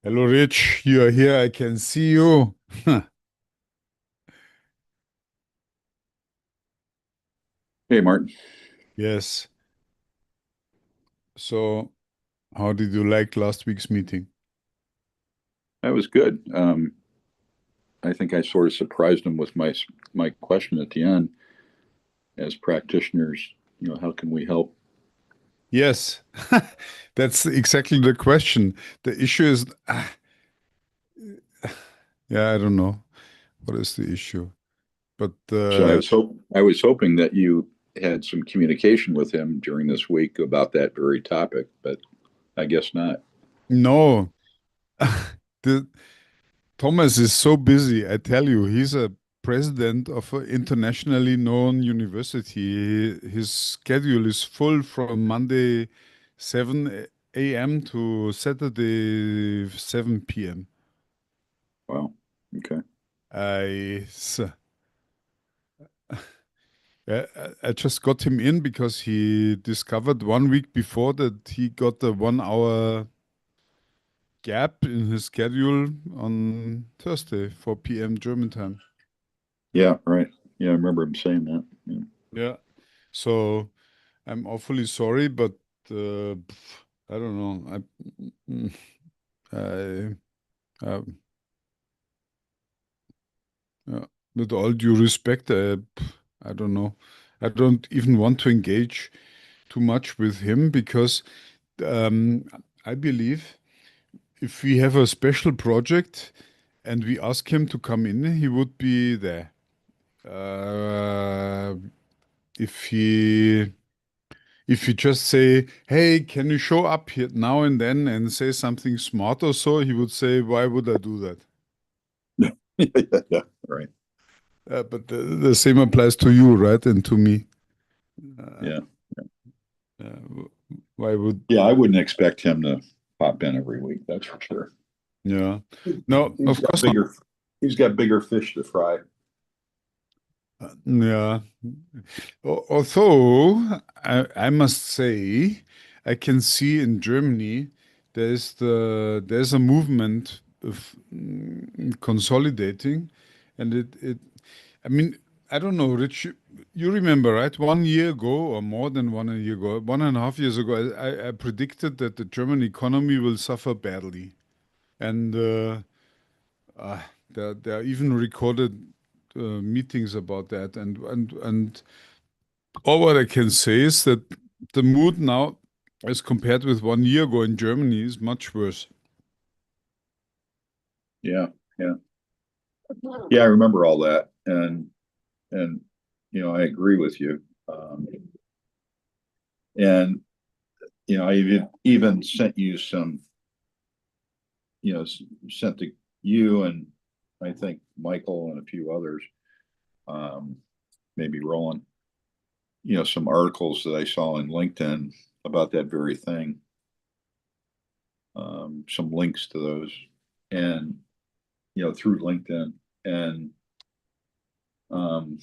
Hello, Rich. You are here. I can see you. Hey, Martin. Yes. So, how did you like last week's meeting? That was good. I think I sort of surprised him with my question at the end. As practitioners, how can we help? Yes, that's exactly the question. The issue is, yeah, I don't know what is the issue, but So I was hoping that you had some communication with him during this week about that very topic, but I guess not. no, the Thomas is so busy. I tell you, he's a president of an internationally known university. His schedule is full from Monday 7 a.m. to Saturday 7 p.m. Wow. Okay. I, s- I just got him in because he discovered 1 week before that he got a 1 hour gap in his schedule on Thursday, 4 p.m. German time. Yeah. Right. Yeah. I remember him saying that. Yeah. Yeah. So I'm awfully sorry, but I don't know. Mm, um, uh, with all due respect, I don't know. I don't even want to engage too much with him because um, I believe if we have a special project and we ask him to come in, he would be there. Uh, if he If you just say, "Hey, can you show up here now and then and say something smart or so?" He would say, "Why would I do that?" Yeah. Yeah. Right. But the same applies to you, right? And to me. Uh, Yeah. why would, Yeah. I wouldn't expect him to pop in every week. That's for sure. yeah. No, He's of got course not. bigger. He's got bigger fish to fry. Yeah. Although I must say, I can see in Germany there's a movement of consolidating, and it I mean, I don't know, Rich. You remember, right? 1 year ago, or more than 1 year ago, 1.5 years ago, I predicted that the German economy will suffer badly, and uh, there are even recorded meetings about that. And all what I can say is that the mood now, as compared with 1 year ago in Germany, is much worse. Yeah. Yeah. Yeah, I remember all that, and I agree with you. And I even sent you some, sent to you and I think Michael and a few others, um, maybe Roland, some articles that I saw in LinkedIn about that very thing, some links to those, and through LinkedIn, and um,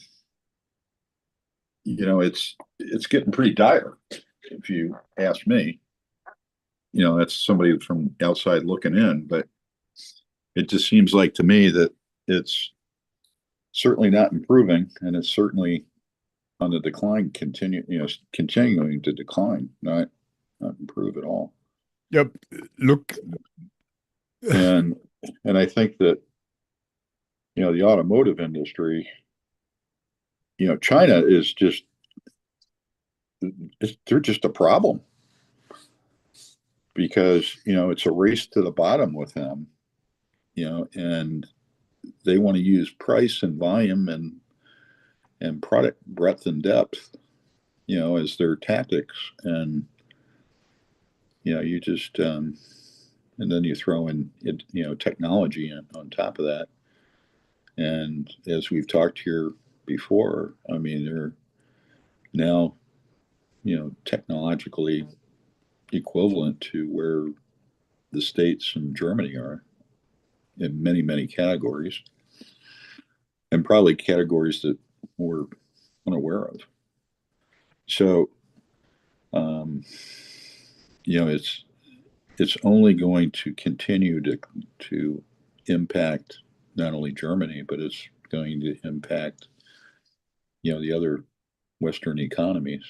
it's getting pretty dire, if you ask me. That's somebody from outside looking in, but it just seems like to me that it's certainly not improving, and it's certainly on the decline, continuing to decline, not improve at all. Yep. Look, And and I think that the automotive industry, China is just they're just a problem because it's a race to the bottom with them, and they want to use price and volume and product breadth and depth, as their tactics. And you just and then you throw in technology on top of that. And as we've talked here before, I mean, they're now technologically equivalent to where the states and Germany are in many categories, and probably categories that we're unaware of. So um, it's it's only going to continue to impact not only Germany, but it's going to impact, the other Western economies.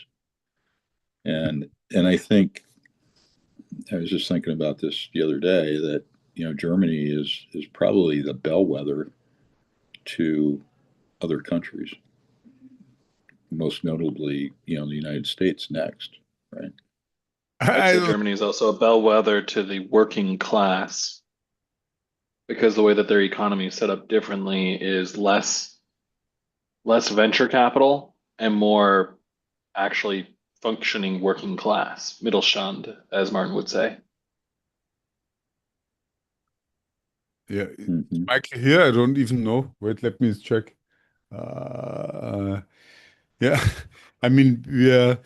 And I think I was just thinking about this the other day that, Germany is probably the bellwether to other countries, most notably, the United States next, right? I'd I say don't, Germany is also a bellwether to the working class because the way that their economy is set up differently is less venture capital and more actually functioning working class, Mittelstand, as Martin would say. yeah, Mm-hmm. Michael here. I don't even know. Wait, let me check. Uh, yeah, I mean, we are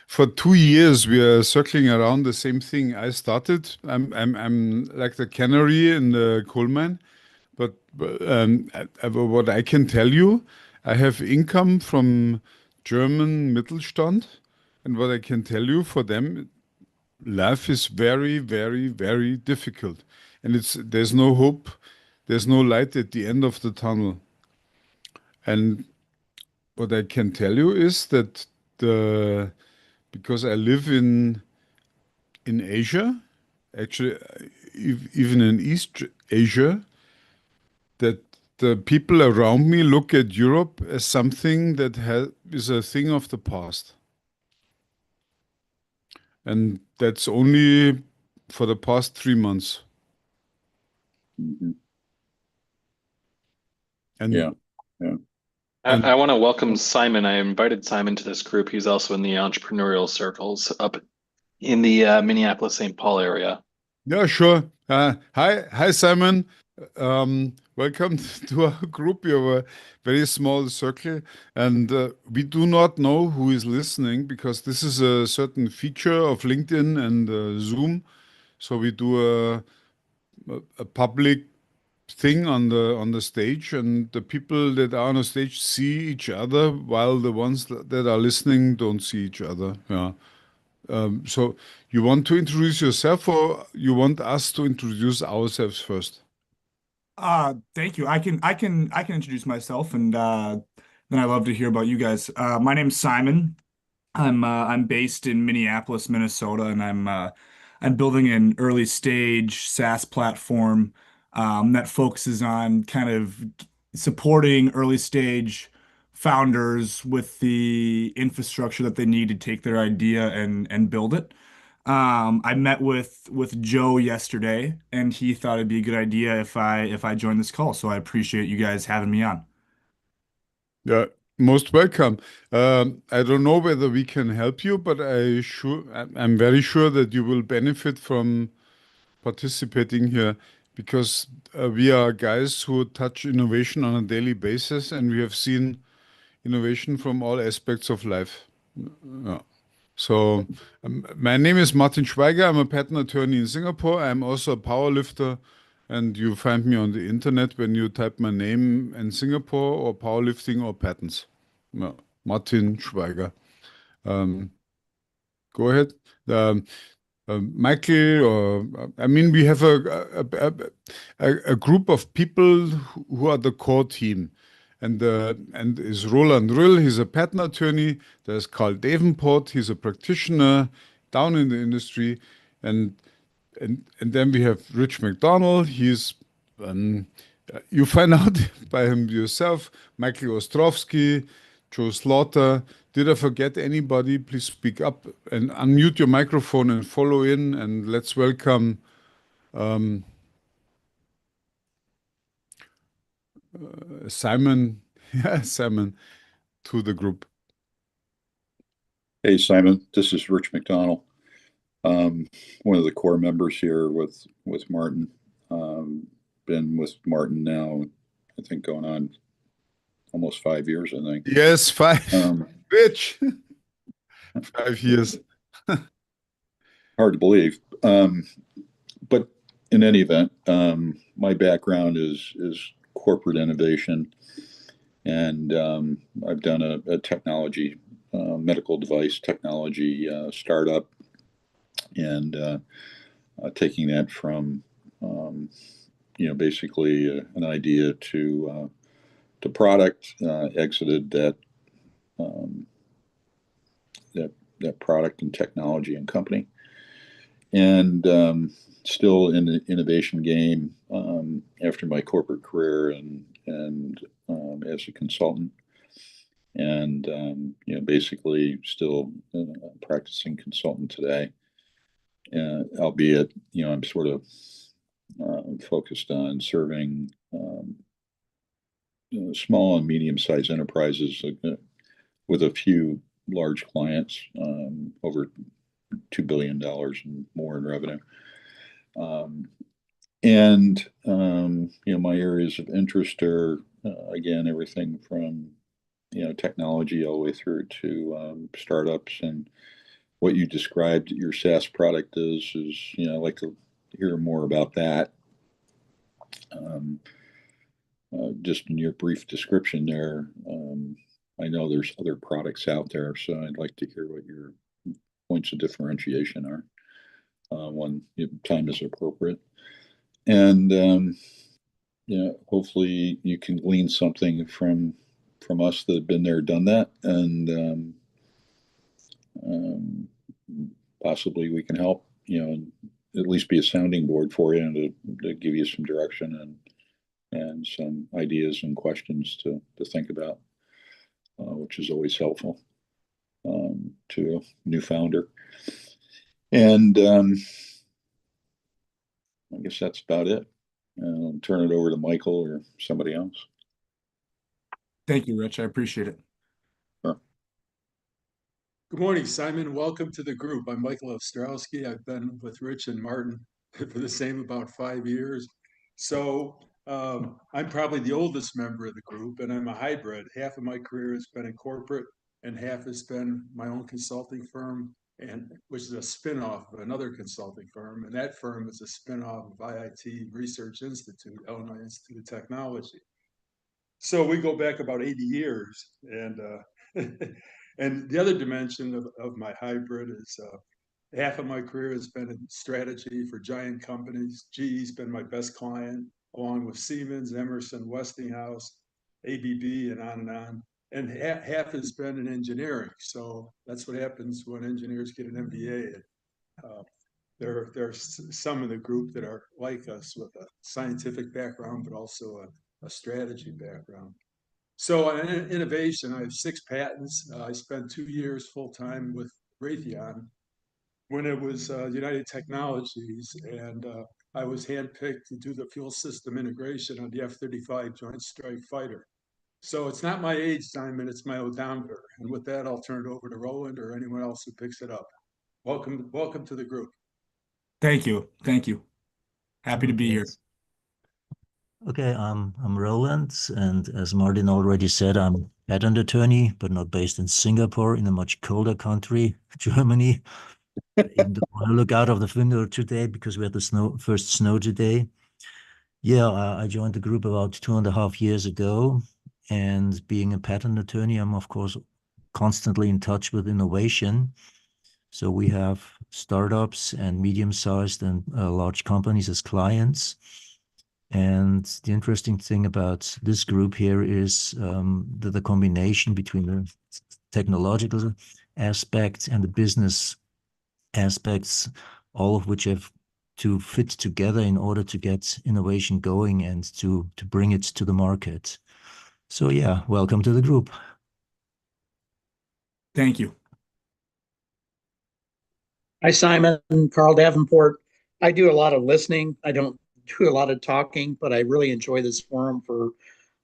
for 2 years we are circling around the same thing. I started. I'm like the canary in the coal mine. But what I can tell you, I have income from German Mittelstand, and what I can tell you for them, life is very, very, very difficult, and there's no hope, there's no light at the end of the tunnel. And what I can tell you is that the because I live in Asia, actually, even in East Asia, that the people around me look at Europe as something that is a thing of the past. And that's only for the past 3 months. Mm-hmm. And Yeah. Yeah. and I want to welcome Simon. I invited Simon to this group. He's also in the entrepreneurial circles up in the Minneapolis, St. Paul area. yeah, sure. Hi, Simon. Welcome to our group. We have a very small circle, and we do not know who is listening because this is a certain feature of LinkedIn and Zoom. So we do a public thing on the stage, and the people that are on the stage see each other, while the ones that are listening don't see each other. Yeah. So you want to introduce yourself, or you want us to introduce ourselves first? Thank you. I can introduce myself and then I'd love to hear about you guys. My name's Simon. I'm based in Minneapolis, Minnesota, and I'm building an early stage SaaS platform that focuses on kind of supporting early stage founders with the infrastructure that they need to take their idea and build it. I met with Joe yesterday, and he thought it'd be a good idea if I joined this call. So I appreciate you guys having me on. Yeah, most welcome. I don't know whether we can help you, but I'm very sure that you will benefit from participating here because we are guys who touch innovation on a daily basis, and we have seen innovation from all aspects of life. Yeah. So, my name is Martin Schweiger. I'm a patent attorney in Singapore. I'm also a power lifter, and you find me on the internet when you type my name in Singapore or powerlifting or patents. Yeah, Martin Schweiger. Um, Go ahead. Um, Michael, or I mean, we have a group of people who are the core team, and is Roland Rüll. He's a patent attorney. There's Carl Davenport. He's a practitioner down in the industry, and and then we have Rich McDonald. Um, you find out by him yourself. Michael Ostrowski, Joe Slaughter. Did I forget anybody? Please speak up and unmute your microphone and follow in. And let's welcome Simon. Yeah, Simon to the group. Hey, Simon, this is Rich McDonald. One of the core members here with Martin. Been with Martin now, I think going on almost 5 years, I think. Yes, 5. Um, Rich. 5 years. Hard to believe. But in any event, my background is corporate innovation, and I've done a technology, medical device technology startup and taking that from basically an idea to product, exited um, that product and technology and company, and still in the innovation game after my corporate career and as a consultant, and basically still a practicing consultant today, albeit I'm sort of focused on serving small and medium-sized enterprises with a few large clients, over $2 billion and more in revenue. My areas of interest are, again, everything from, technology all the way through to startups. And what you described your SaaS product is, I'd like to hear more about that. Just in your brief description there, I know there's other products out there, so I'd like to hear what your points of differentiation are when time is appropriate. And hopefully you can glean something from us that have been there, done that, and possibly we can help, at least be a sounding board for you and to give you some direction and some ideas and questions to think about, which is always helpful to a new founder. And I guess that's about it. I'll turn it over to Michael or somebody else. Thank you, Rich. I appreciate it. Sure. Good morning, Simon. Welcome to the group. I'm Michael Ostrowski. I've been with Rich and Martin for the same about 5 years. So I'm probably the oldest member of the group, and I'm a hybrid. Half of my career has been in corporate, and half has been my own consulting firm, which is a spinoff of another consulting firm. And that firm is a spinoff of IIT Research Institute, Illinois Institute of Technology. So we go back about 80 years. And and the other dimension of my hybrid is half of my career has been in strategy for giant companies. GE's been my best client, along with Siemens, Emerson, Westinghouse, ABB, and on and on. And half has been in engineering. So that's what happens when engineers get an MBA. There are some in the group that are like us with a scientific background, but also a strategy background. So in innovation, I have 6 patents. I spent 2 years full-time with Raytheon when it was United Technologies, and I was handpicked to do the fuel system integration on the F-35 Joint Strike Fighter. So it's not my age, Simon, it's my odometer. And with that, I'll turn it over to Roland or anyone else who picks it up. Welcome to the group. Thank you. Thank you. Happy to be here. Okay, I'm Roland, and as Martin already said, I'm a patent attorney, but not based in Singapore, in a much colder country, Germany. Even though I look out of the window today because we had the first snow today. Yeah, I joined the group about 2.5 years ago, and being a patent attorney, I'm of course constantly in touch with innovation. So we have startups and medium-sized and large companies as clients. And the interesting thing about this group here is the combination between the technological aspects and the business aspects, all of which have to fit together in order to get innovation going and to bring it to the market. So yeah, welcome to the group. Thank you. Hi, Simon. Carl Davenport. I do a lot of listening. I don't do a lot of talking, but I really enjoy this forum for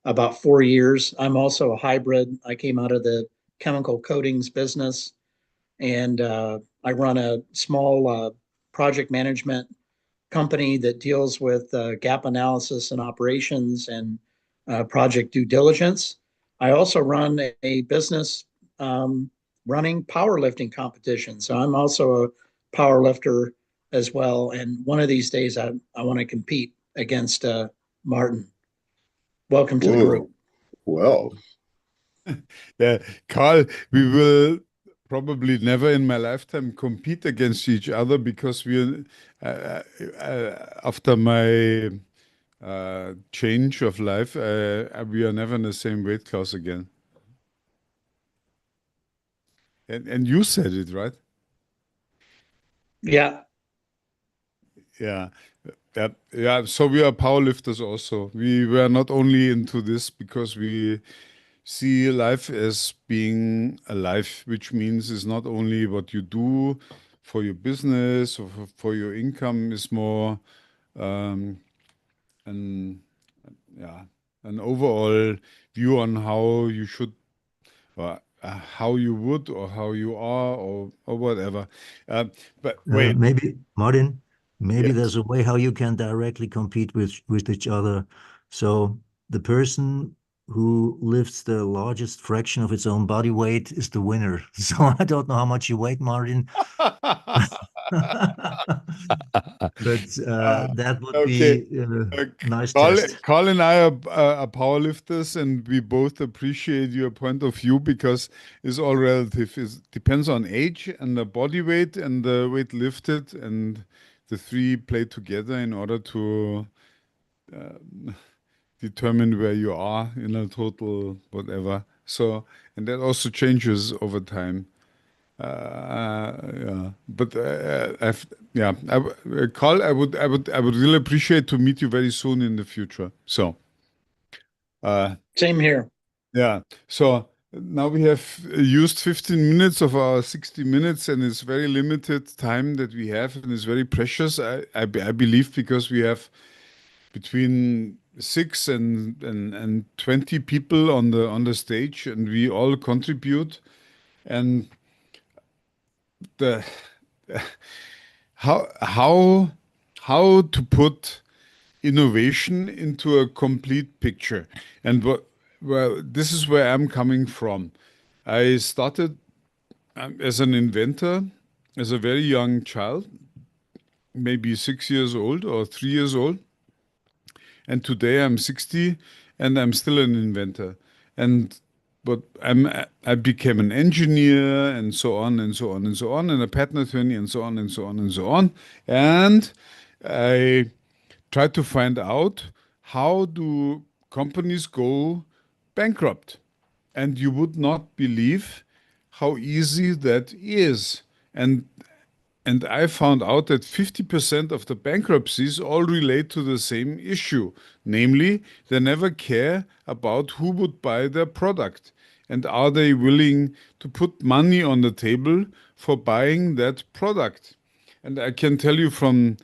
about 4 years. I'm also a hybrid. I came out of the chemical coatings business, and I run a small project management company that deals with gap analysis and operations and project due diligence. I also run a business running powerlifting competitions. So I'm also a power lifter as well. And one of these days, I want to compete against Martin. Welcome to the group. Well, Yeah, Carl, we will probably never in my lifetime compete against each other because we're after my change of life, we are never in the same weight class again. And you said it, right? Yeah. Yeah. Yeah. So we are powerlifters also. We were not only into this because we see life as being a life, which means it's not only what you do for your business or for your income, is more an overall view on how you should, or how you would, or how you are, or whatever. But wait, Maybe, Martin, maybe yes. there's a way how you can directly compete with each other. So the person who lifts the largest fraction of its own body weight is the winner. So I don't know how much you weigh, Martin. But that would Okay. be a nice Carl, test. Carl and I are powerlifters, and we both appreciate your point of view because it's all relative. It depends on age and the body weight and the weight lifted, and the three play together in order to determine where you are in a total whatever. So, and that also changes over time. Yeah, but Carl, I would really appreciate to meet you very soon in the future. So, Same here. yeah. So now we have used 15 minutes of our 60 minutes, and it's very limited time that we have, and it's very precious. I believe because we have between 6 and 20 people on the stage, and we all contribute, and the how to put innovation into a complete picture. And well, this is where I'm coming from. I started as an inventor as a very young child, maybe 6 years old or 3 years old. And today I'm 60 and I'm still an inventor. And but I became an engineer and so on and so on and so on, and a patent attorney and so on and so on and so on. And I tried to find out how do companies go bankrupt. And you would not believe how easy that is. And I found out that 50% of the bankruptcies all relate to the same issue. Namely, they never care about who would buy their product. And are they willing to put money on the table for buying that product? And I can tell you from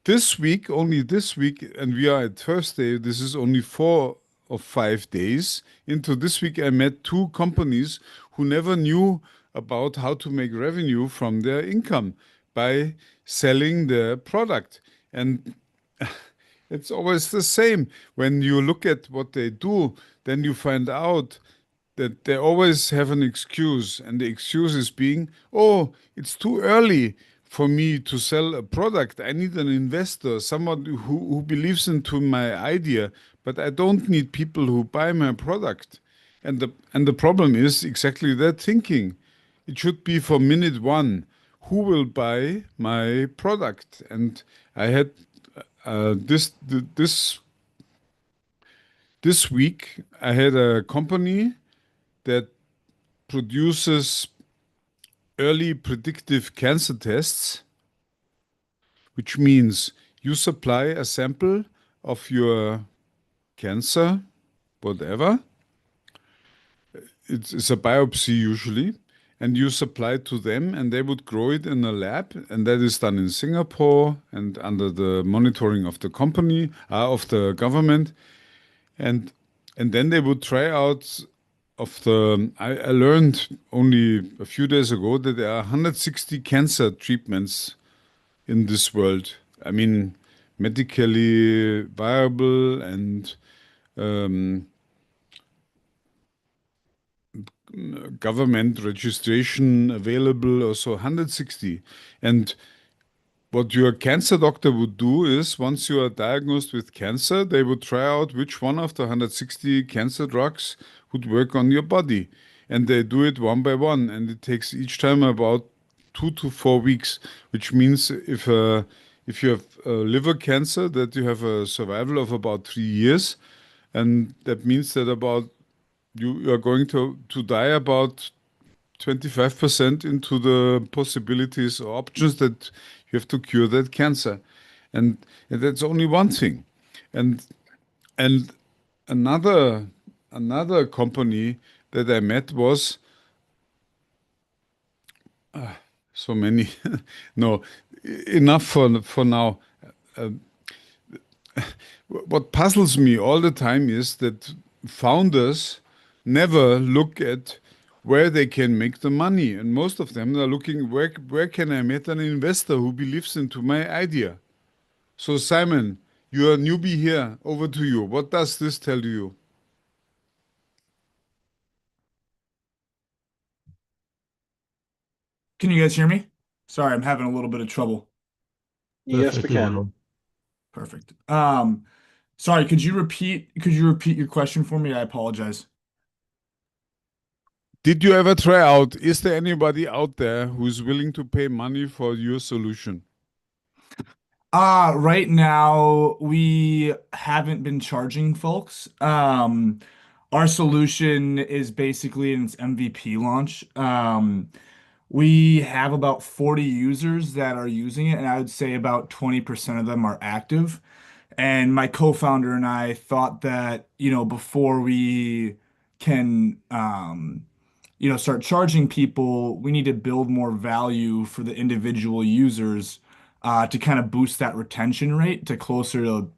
this week, only this week, and we are at Thursday, this is only 4 or 5 days into this week, I met 2 companies who never knew about how to make revenue from their income by selling their product. And it's always the same. When you look at what they do, then you find out that they always have an excuse, and the excuse is being, oh, it's too early for me to sell a product. I need an investor, someone who believes into my idea, but I don't need people who buy my product. And the problem is exactly that thinking. It should be for minute one, who will buy my product? And I had this week, I had a company that produces early predictive cancer tests, which means you supply a sample of your cancer, whatever. It's a biopsy usually, and you supply it to them, and they would grow it in a lab, and that is done in Singapore and under the monitoring of the company, of the government, and then they would try out I learned only a few days ago that there are 160 cancer treatments in this world. I mean, medically viable and government registration available, also 160. And what your cancer doctor would do is, once you are diagnosed with cancer, they would try out which one of the 160 cancer drugs would work on your body. and they do it one by one, and it takes each time about 2 to 4 weeks, which means if you have liver cancer, that you have a survival of about 3 years, and that means that about you are going to die about 25% into the possibilities or options that you have to cure that cancer. And that's only one thing. And and another company that I met was so many. No, enough for now. What puzzles me all the time is that founders never look at where they can make the money, and most of them are looking where can I meet an investor who believes into my idea. So Simon, you're a newbie here. Over to you. What does this tell you? Can you guys hear me? Sorry, I'm having a little bit of trouble. Yes, we Perfectly can. well. Perfect. Sorry, could you repeat your question for me? I apologize. Did you ever try out? Is there anybody out there who's willing to pay money for your solution? Right now we haven't been charging folks. Our solution is basically in its MVP launch. We have about 40 users that are using it, and I would say about 20% of them are active. And my co-founder and I thought that, before we can, start charging people, we need to build more value for the individual users, to kind of boost that retention rate to closer to,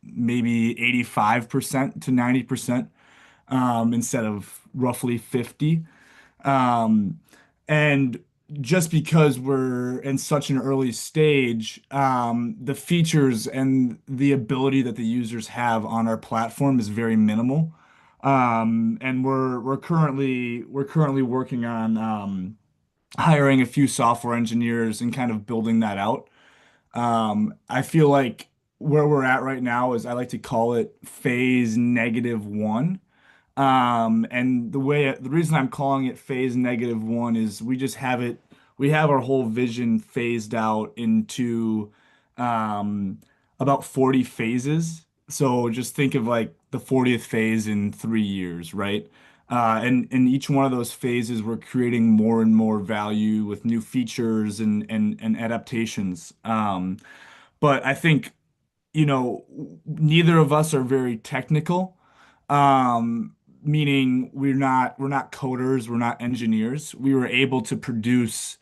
maybe 85% to 90%, instead of roughly 50. And just because we're in such an early stage, the features and the ability that the users have on our platform is very minimal. And we're currently working on hiring a few software engineers and kind of building that out. I feel like where we're at right now is I like to call it phase -1. And the reason I'm calling it phase -1 is we have our whole vision phased out into um, about 40 phases. So just think of like the 40th phase in 3 years, right? And in each one of those phases, we're creating more and more value with new features and adaptations. But I think, neither of us are very technical, meaning we're not coders, we're not engineers. We were able to produce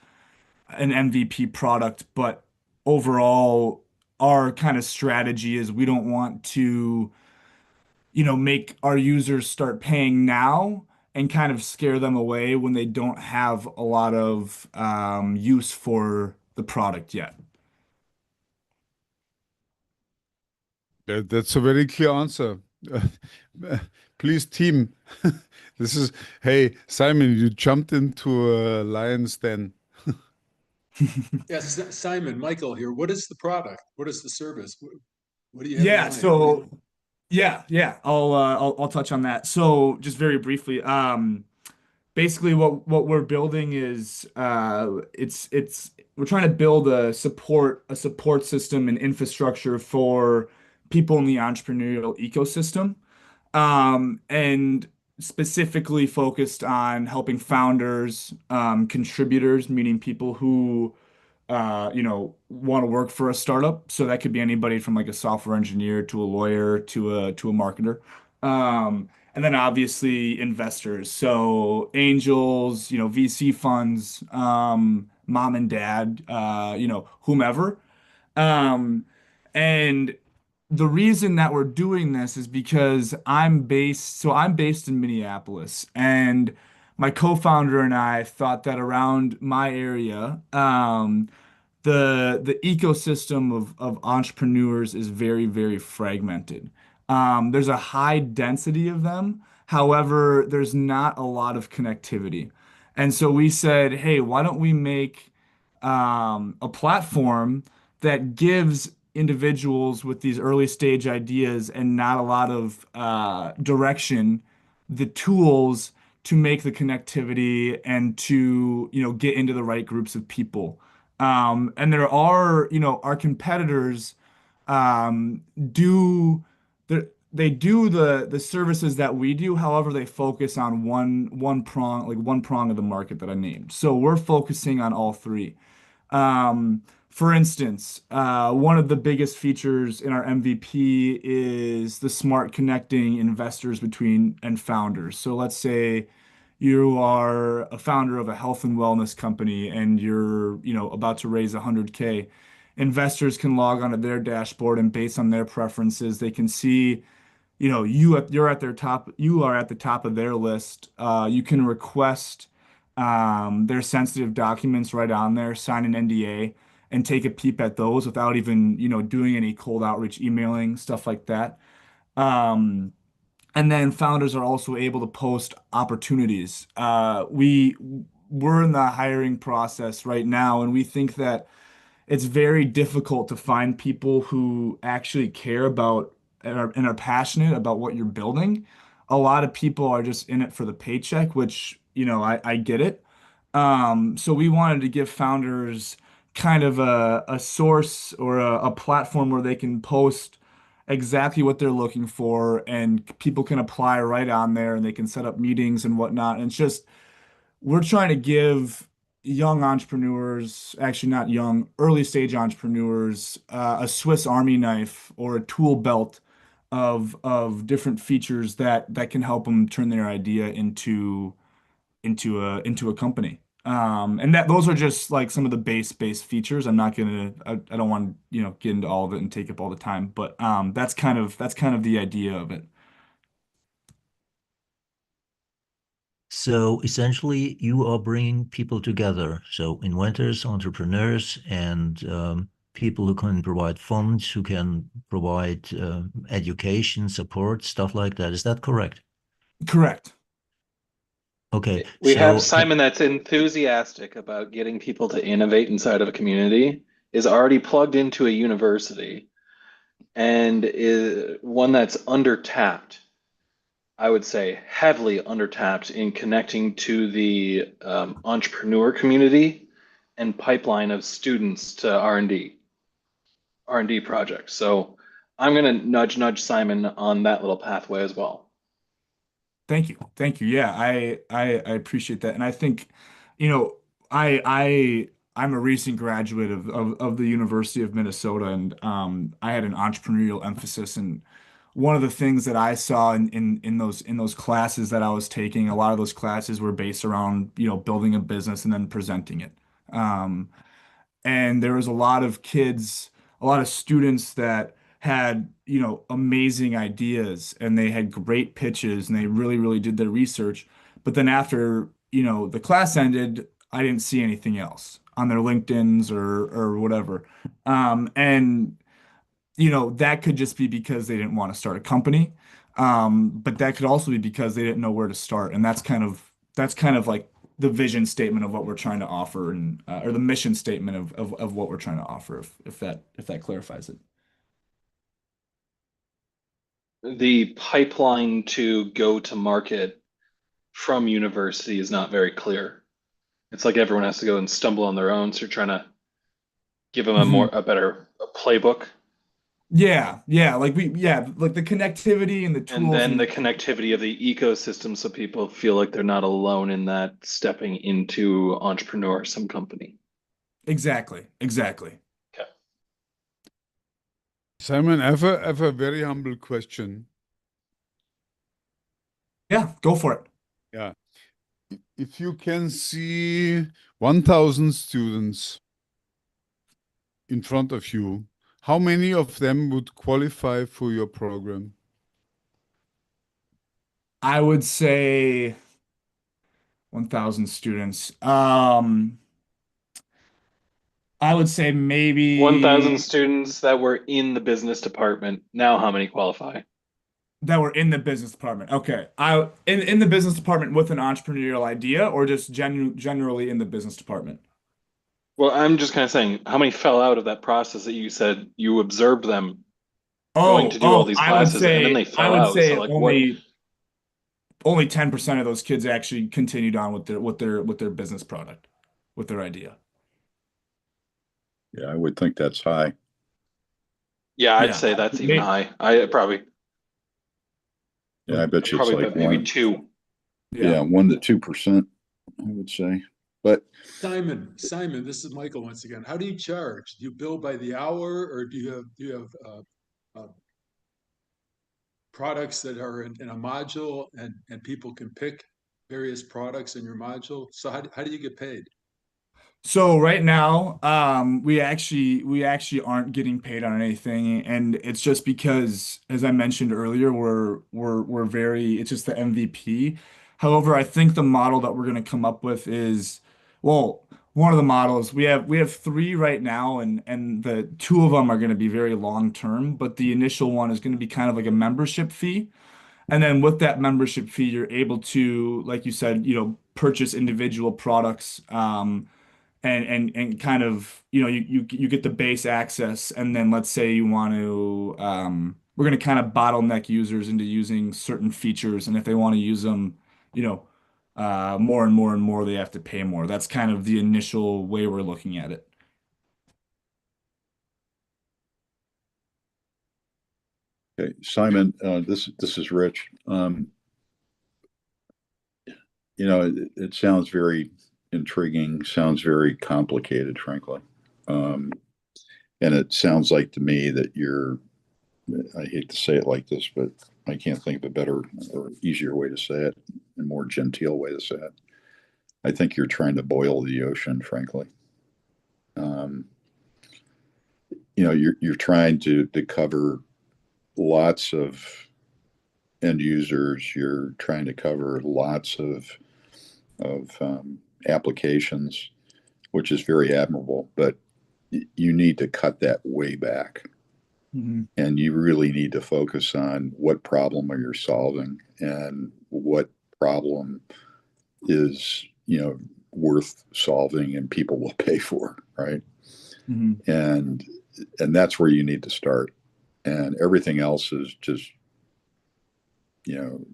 an MVP product, but overall, our kind of strategy is we don't want to, make our users start paying now and kind of scare them away when they don't have a lot of use for the product yet. That's a very clear answer. Please, team. Hey, Simon, you jumped into a lion's den. Yes, Simon, Michael here. What is the product? What is the service? What do you have in Yeah, mind? so yeah, I'll touch on that. So just very briefly, basically what we're building is it's we're trying to build a support system and infrastructure for people in the entrepreneurial ecosystem, and specifically focused on helping founders, contributors, meaning people who want to work for a startup. So that could be anybody from like a software engineer to a lawyer to a marketer. And then obviously investors. So angels, VC funds, mom and dad, whomever. Um, and the reason that we're doing this is because I'm based in Minneapolis, and my co-founder and I thought that around my area, the ecosystem of entrepreneurs is very, very fragmented. There's a high density of them. However, there's not a lot of connectivity. And so we said, hey, why don't we make a platform that gives individuals with these early stage ideas and not a lot of direction the tools to make the connectivity and to, get into the right groups of people. And there are, our competitors do they do the services that we do. However, they focus on one prong, like one prong of the market that I named. So we're focusing on all three. For instance, one of the biggest features in our MVP is the smart connecting investors between and founders. So let's say you are a founder of a health and wellness company and you're, about to raise 100K. Investors can log onto their dashboard and based on their preferences, they can see, you're at their top, you are at the top of their list. You can request their sensitive documents right on there, sign an NDA, and take a peep at those without even, doing any cold outreach emailing, stuff like that. Um, and then founders are also able to post opportunities. We're in the hiring process right now, and we think that it's very difficult to find people who actually care about and are passionate about what you're building. A lot of people are just in it for the paycheck, which, I get it. So we wanted to give founders kind of a source or a platform where they can post exactly what they're looking for and people can apply right on there and they can set up meetings and whatnot. And it's just, we're trying to give young entrepreneurs, actually not young, early stage entrepreneurs, a Swiss Army knife or a tool belt of different features that can help them turn their idea into a company. And that those are just like some of the base features. I don't want to, get into all of it and take up all the time, but that's kind of the idea of it. So essentially, you are bringing people together. So inventors, entrepreneurs, and people who can provide funds, who can provide education, support, stuff like that. Is that correct? Correct. Okay. We So have Simon that's enthusiastic about getting people to innovate inside of a community, is already plugged into a university, and is one that's undertapped. I would say heavily undertapped in connecting to the entrepreneur community and pipeline of students to R&D projects. So I'm going to nudge Simon on that little pathway as well. Thank you. Thank you. Yeah, I appreciate that. And I think, you know, I'm a recent graduate of the University of Minnesota, and I had an entrepreneurial emphasis. And one of the things that I saw in those classes that I was taking, a lot of those classes were based around, building a business and then presenting it. Um, and there was a lot of kids, a lot of students that had, amazing ideas and they had great pitches and they really, really did their research. But then after, the class ended, I didn't see anything else on their LinkedIn's or whatever. And that could just be because they didn't want to start a company. But that could also be because they didn't know where to start. And that's kind of like the vision statement of what we're trying to offer and or the mission statement of what we're trying to offer, if that clarifies it. The pipeline to go to market from university is not very clear. It's like everyone has to go and stumble on their own. So you're trying to give them a better playbook. Yeah, like the connectivity and the tools And then the connectivity of the ecosystem so people feel like they're not alone in that stepping into entrepreneur some company. Exactly. Okay. Simon, I have a very humble question. Yeah, go for it. Yeah. If you can see 1,000 students in front of you, how many of them would qualify for your program? I would say 1,000 students. I would say maybe 1,000 students that were in the business department. Now how many qualify? that were in the business department. Okay. In the business department with an entrepreneurial idea or just generally in the business department? Well, I'm just kind of saying, how many fell out of that process that you said you observed them going to do all these classes and then they fell out? So like what? only 10% of those kids actually continued on with their business product, with their idea. Yeah, I would think that's high. Yeah, I'd Yeah. say that's even high. I probably Yeah, I bet you it's probably like bet maybe one, 2. yeah, 1 to 2%, I would say. But Simon, this is Michael once again. How do you charge? Do you bill by the hour, or do you have products that are in a module, and people can pick various products in your module? So how do you get paid? So right now, we actually aren't getting paid on anything, and it's just because, as I mentioned earlier, we're very, it's just the MVP. However, I think the model that we're going to come up with is, well, one of the models we have three right now, and the two of them are going to be very long term, but the initial one is going to be kind of like a membership fee. And then with that membership fee, you're able to, like you said, purchase individual products. And kind of, you get the base access, and then let's say you want to, we're going to kind of bottleneck users into using certain features, and if they want to use them, you know, more and more and more, they have to pay more. That's kind of the initial way we're looking at it. okay, Simon, this is Rich. It sounds very intriguing, sounds very complicated, frankly. Um, and it sounds like to me that I hate to say it like this, but I can't think of a better or easier way to say it, a more genteel way to say it. I think you're trying to boil the ocean, frankly. Um, you're trying to cover lots of end users. You're trying to cover lots of applications, which is very admirable. But you need to cut that way back, Mhm. and you really need to focus on what problem are you solving and what problem is worth solving and people will pay for, right? Mhm. and and that's where you need to start, and everything else is just you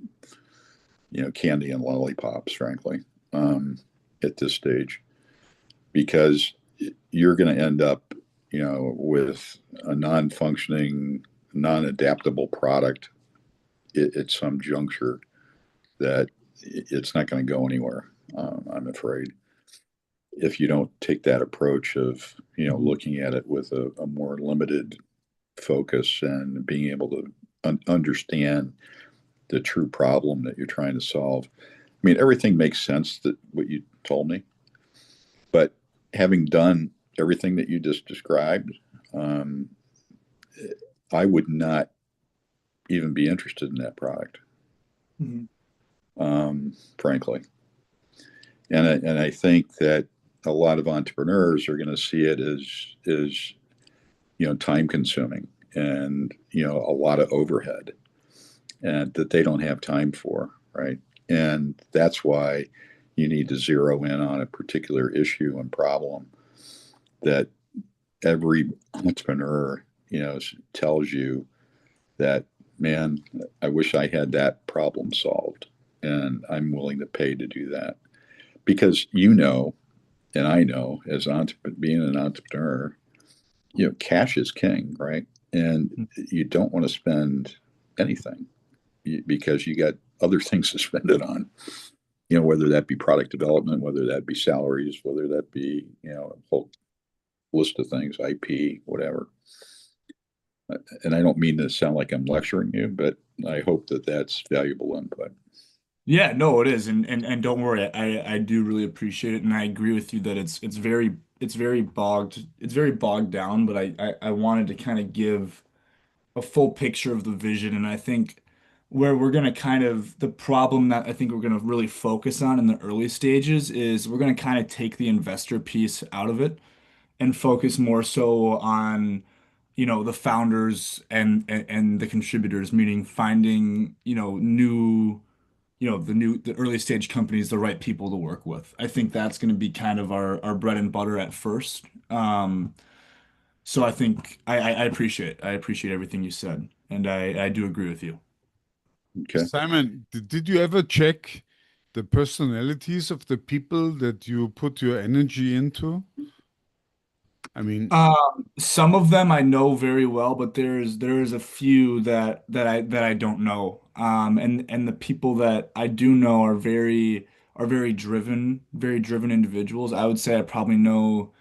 know candy and lollipops, frankly, at this stage, because you're going to end up with a non-functioning, non-adaptable product at some juncture that it's not going to go anywhere, I'm afraid, if you don't take that approach of looking at it with a more limited focus and being able to understand the true problem that you're trying to solve. I mean, everything makes sense, that what you told me, but having done everything that you just described, um, I would not even be interested in that product, Mhm. frankly. And I think that a lot of entrepreneurs are going to see it as time consuming, and a lot of overhead, and that they don't have time for, right? And that's why you need to zero in on a particular issue and problem that every entrepreneur tells you that, man, I wish I had that problem solved, and I'm willing to pay to do that, because and I know, as being an entrepreneur, cash is king, right? And you don't want to spend anything, because you got other things to spend it on. Whether that be product development, whether that be salaries, whether that be a whole list of things, IP, whatever. And I don't mean to sound like I'm lecturing you, but I hope that that's valuable input. Yeah, no, it is, and don't worry, I do really appreciate it, and I agree with you that it's very bogged down, but I wanted to kind of give a full picture of the vision. And I think where we're going to kind of, the problem that I think we're going to really focus on in the early stages is we're going to kind of take the investor piece out of it and focus more so on, the founders and the contributors, meaning finding, the early stage companies, the right people to work with. I think that's going to be kind of our bread and butter at first. So I think I appreciate everything you said, and I do agree with you. Okay. Simon, did you ever check the personalities of the people that you put your energy into? I mean, Some of them I know very well, but there's a few that I don't know. And the people that I do know are very driven individuals. I would say I probably know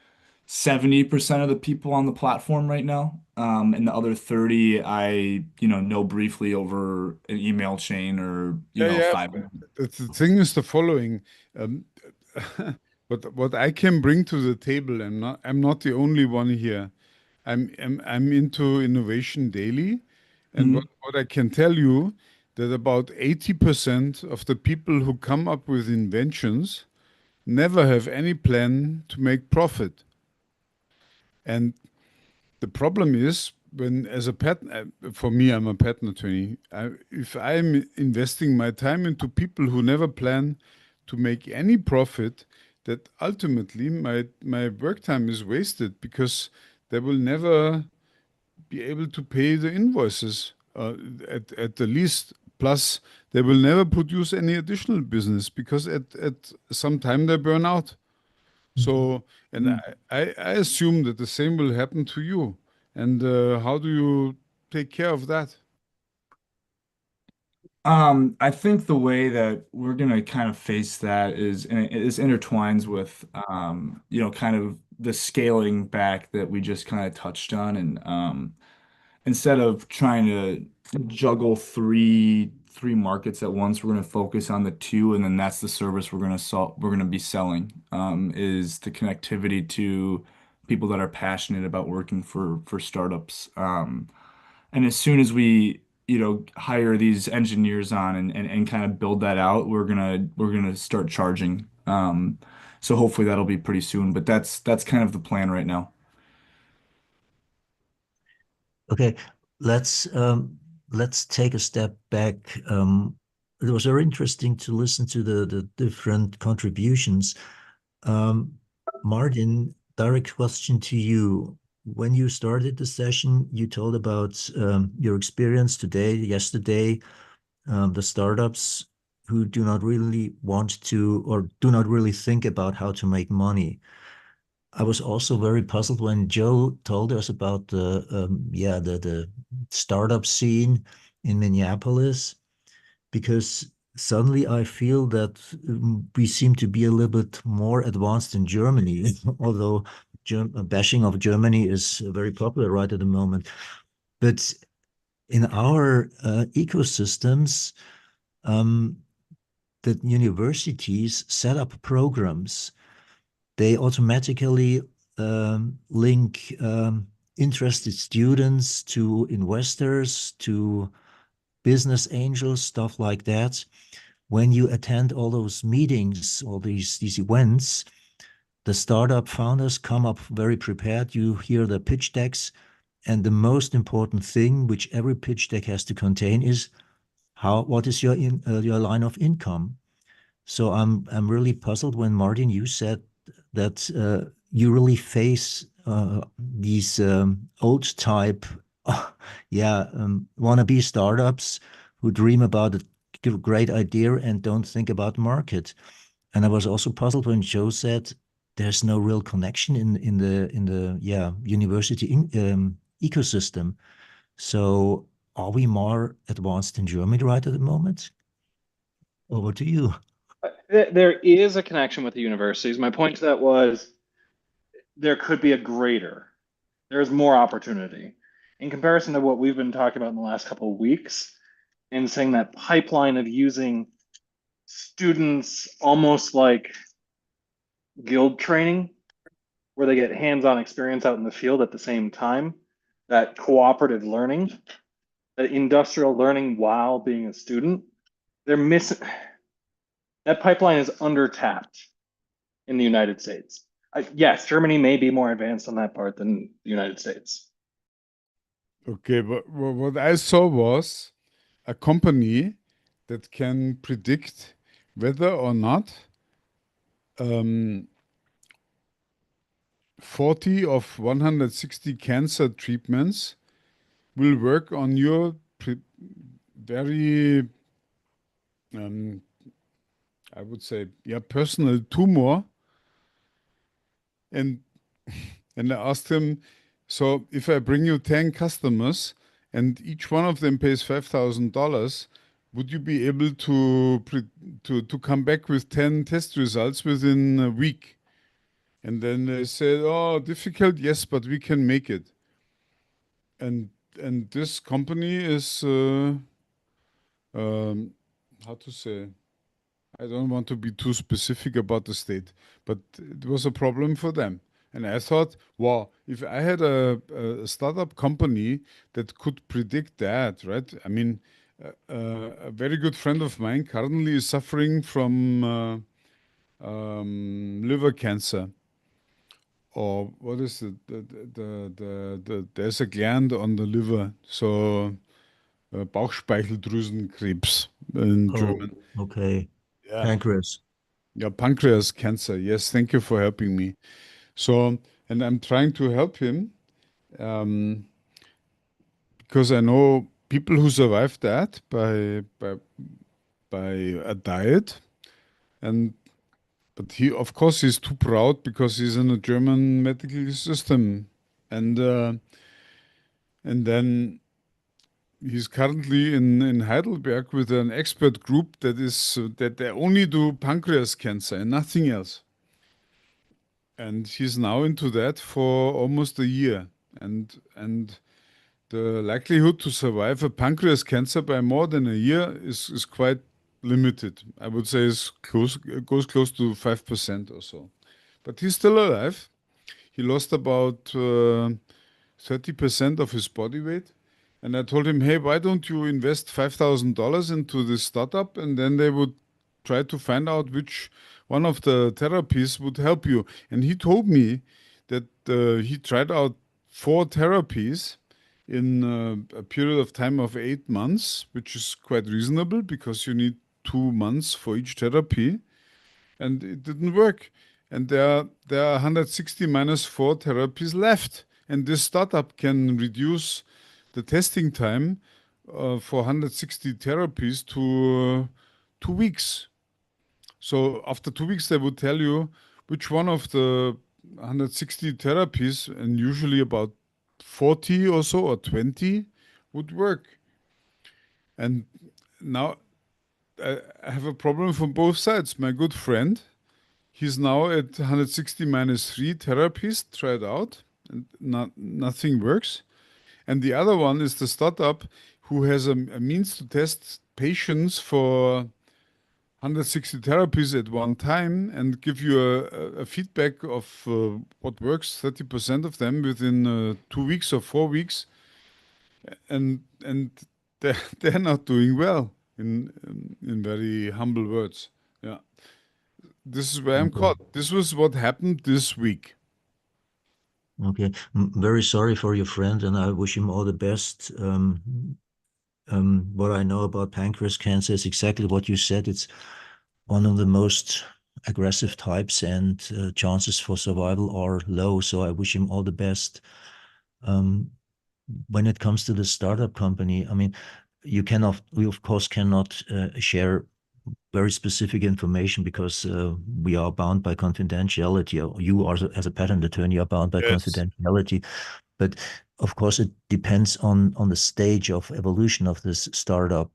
70% of the people on the platform right now. And the other 30 I, know briefly over an email chain or, yeah. 5 minutes. The thing is the following. Um, what I can bring to the table, I'm not the only one here. I'm into innovation daily, and Mhm. what I can tell you that about 80% of the people who come up with inventions never have any plan to make profit. And the problem is when, as a patent, for me, I'm a patent attorney. If I'm investing my time into people who never plan to make any profit, that ultimately my work time is wasted because they will never be able to pay the invoices at the least. Plus, they will never produce any additional business because at some time they burn out. So, and Mm. I assume that the same will happen to you. And how do you take care of that? I think the way that we're gonna kind of face that is intertwines with kind of the scaling back that we just kind of touched on, and instead of trying to juggle three markets at once, we're gonna focus on the two, and then that's the service we're gonna be selling, is the connectivity to people that are passionate about working for startups. And as soon as we, hire these engineers on and kind of build that out, we're gonna start charging. So hopefully that'll be pretty soon, but that's kind of the plan right now. Okay, let's let's take a step back. It was very interesting to listen to the different contributions. Um, Martin, direct question to you. When you started the session, you told about your experience today, yesterday, the startups who do not really want to or do not really think about how to make money. I was also very puzzled when Joe told us about the startup scene in Minneapolis, because suddenly I feel that we seem to be a little bit more advanced in Germany, although bashing of Germany is very popular right at the moment. But in our ecosystems, um, the universities set up programs. They automatically link interested students to investors, to business angels, stuff like that. When you attend all those meetings, all these events, the startup founders come up very prepared. You hear the pitch decks, and the most important thing, which every pitch deck has to contain, is what is your line of income. So I'm really puzzled when Martin, you said that you really face these old type, wannabe startups who dream about a great idea and don't think about market. And I was also puzzled when Joe said there's no real connection in the university ecosystem. So are we more advanced in Germany right at the moment? Over to you. There is a connection with the universities. My point to that was there could be a greater, there's more opportunity in comparison to what we've been talking about in the last couple of weeks, and saying that pipeline of using students almost like guild training, where they get hands-on experience out in the field at the same time, that cooperative learning, that industrial learning while being a student. They're missing that pipeline is undertapped in the United States. Yes, Germany may be more advanced on that part than the United States. Okay, but what I saw was a company that can predict whether or not 40 of 160 cancer treatments will work on your very I would say, yeah, personal tumor. And I asked him, so if I bring you 10 customers and each one of them pays $5,000, would you be able to come back with 10 test results within a week? And then they said, oh, difficult, yes, but we can make it. And this company is how to say, I don't want to be too specific about the state, but it was a problem for them. And I thought, wow, if I had a startup company that could predict that, right? I mean, a very good friend of mine currently is suffering from liver cancer. Or what is it? There's a gland on the liver, so Bauchspeicheldrüsenkrebs in Oh, German. okay. Yeah. Pancreas. Yeah, pancreas cancer. Yes, thank you for helping me. So, and I'm trying to help him because I know people who survive that by a diet, and but he, of course, he's too proud because he's in a German medical system, and then he's currently in Heidelberg with an expert group that is that they only do pancreas cancer and nothing else. And he's now into that for almost a year. And the likelihood to survive a pancreas cancer by more than a year is quite limited. I would say it goes close to 5% or so. But he's still alive. He lost about 30% of his body weight. And I told him, hey, why don't you invest $5,000 into this startup? And then they would try to find out which one of the therapies would help you. And he told me that he tried out 4 therapies in a period of time of 8 months, which is quite reasonable because you need 2 months for each therapy. And it didn't work. And there are 160 minus 4 therapies left. And this startup can reduce the testing time for 160 therapies to 2 weeks. So after 2 weeks, they would tell you which one of the 160 therapies, and usually about 40 or so or 20, would work. And now I have a problem from both sides. My good friend, he's now at 160 minus 3 therapies tried out, and nothing works. And the other one is the startup who has a means to test patients for 160 therapies at one time and give you a feedback of what works, 30% of them within 2 weeks or 4 weeks. And they're not doing well, in very humble words. Yeah. This is where I'm caught. This was what happened this week. Okay, I'm very sorry for your friend, and I wish him all the best. What I know about pancreas cancer is exactly what you said. It's one of the most aggressive types, and chances for survival are low. So I wish him all the best. When it comes to the startup company, I mean, we of course cannot share very specific information because we are bound by confidentiality. You are, as a patent attorney, are bound by confidentiality. But of course, it depends on the stage of evolution of this startup.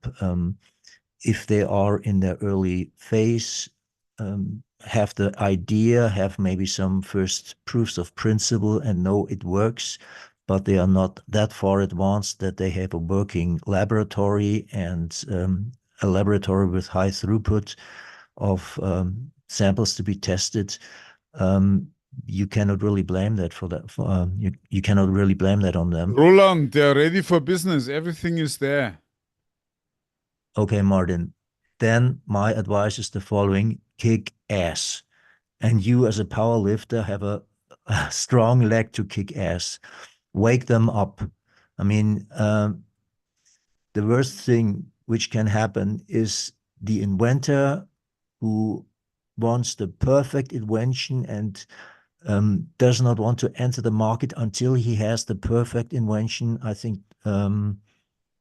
If they are in their early phase, have the idea, have maybe some first proofs of principle and know it works, but they are not that far advanced that they have a working laboratory and a laboratory with high throughput of samples to be tested, you cannot really blame that for that. You cannot really blame that on them. Roland, they're ready for business. Everything is there. Okay, Martin. Then my advice is the following: kick ass. And you, as a power lifter, have a strong leg to kick ass. Wake them up. I mean, the worst thing which can happen is the inventor who wants the perfect invention and does not want to enter the market until he has the perfect invention. I think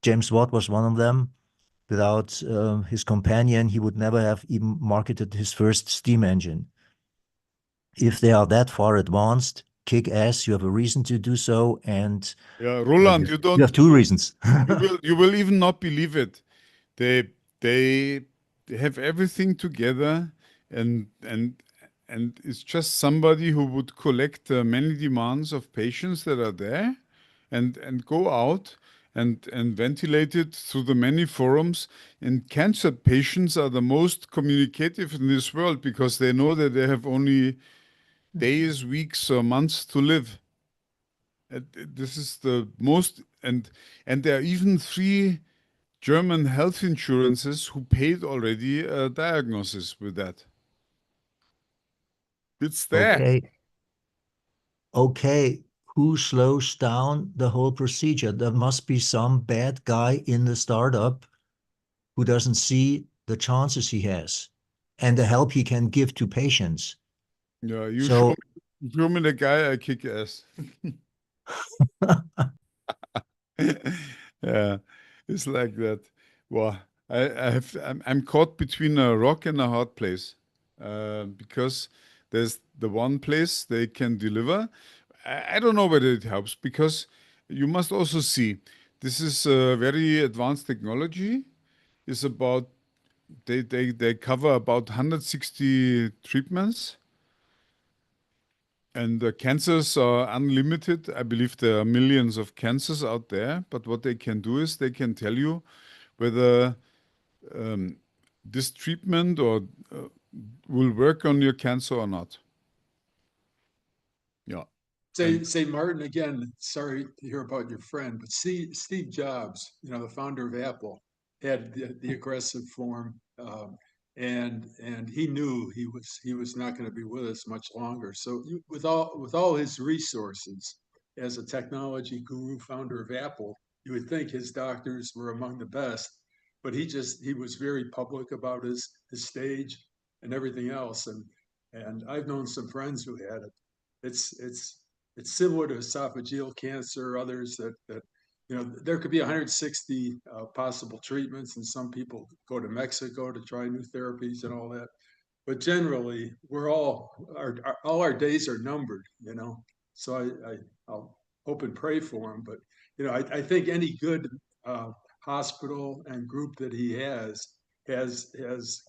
James Watt was one of them. Without his companion, he would never have even marketed his first steam engine. If they are that far advanced, kick ass, you have a reason to do so. And Yeah, Roland, you have two reasons. you will even not believe it. They have everything together, and it's just somebody who would collect many demands of patients that are there, and go out and ventilate it through the many forums. And cancer patients are the most communicative in this world because they know that they have only days, weeks, or months to live. This is the most, and there are even 3 German health insurances who paid already a diagnosis with that. It's there. Okay. Who slows down the whole procedure? There must be some bad guy in the startup who doesn't see the chances he has and the help he can give to patients. Yeah, So show me the guy, I kick ass. Yeah, it's like that. Well, I'm caught between a rock and a hard place, because there's the one place they can deliver. I don't know whether it helps, because you must also see this is a very advanced technology. It's about they cover about 160 treatments. And the cancers are unlimited. I believe there are millions of cancers out there, but what they can do is they can tell you whether this treatment or will work on your cancer or not. Yeah. Say Martin, again, sorry to hear about your friend, but Steve Jobs, the founder of Apple, had the aggressive form, and he knew he was not going to be with us much longer. So with all his resources as a technology guru, founder of Apple, you would think his doctors were among the best, but he was very public about his stage and everything else. And I've known some friends who had it. It's similar to esophageal cancer, others that there could be 160 possible treatments, and some people go to Mexico to try new therapies and all that. But generally, all our days are numbered, So I'll hope and pray for him. But I think any good hospital and group that he has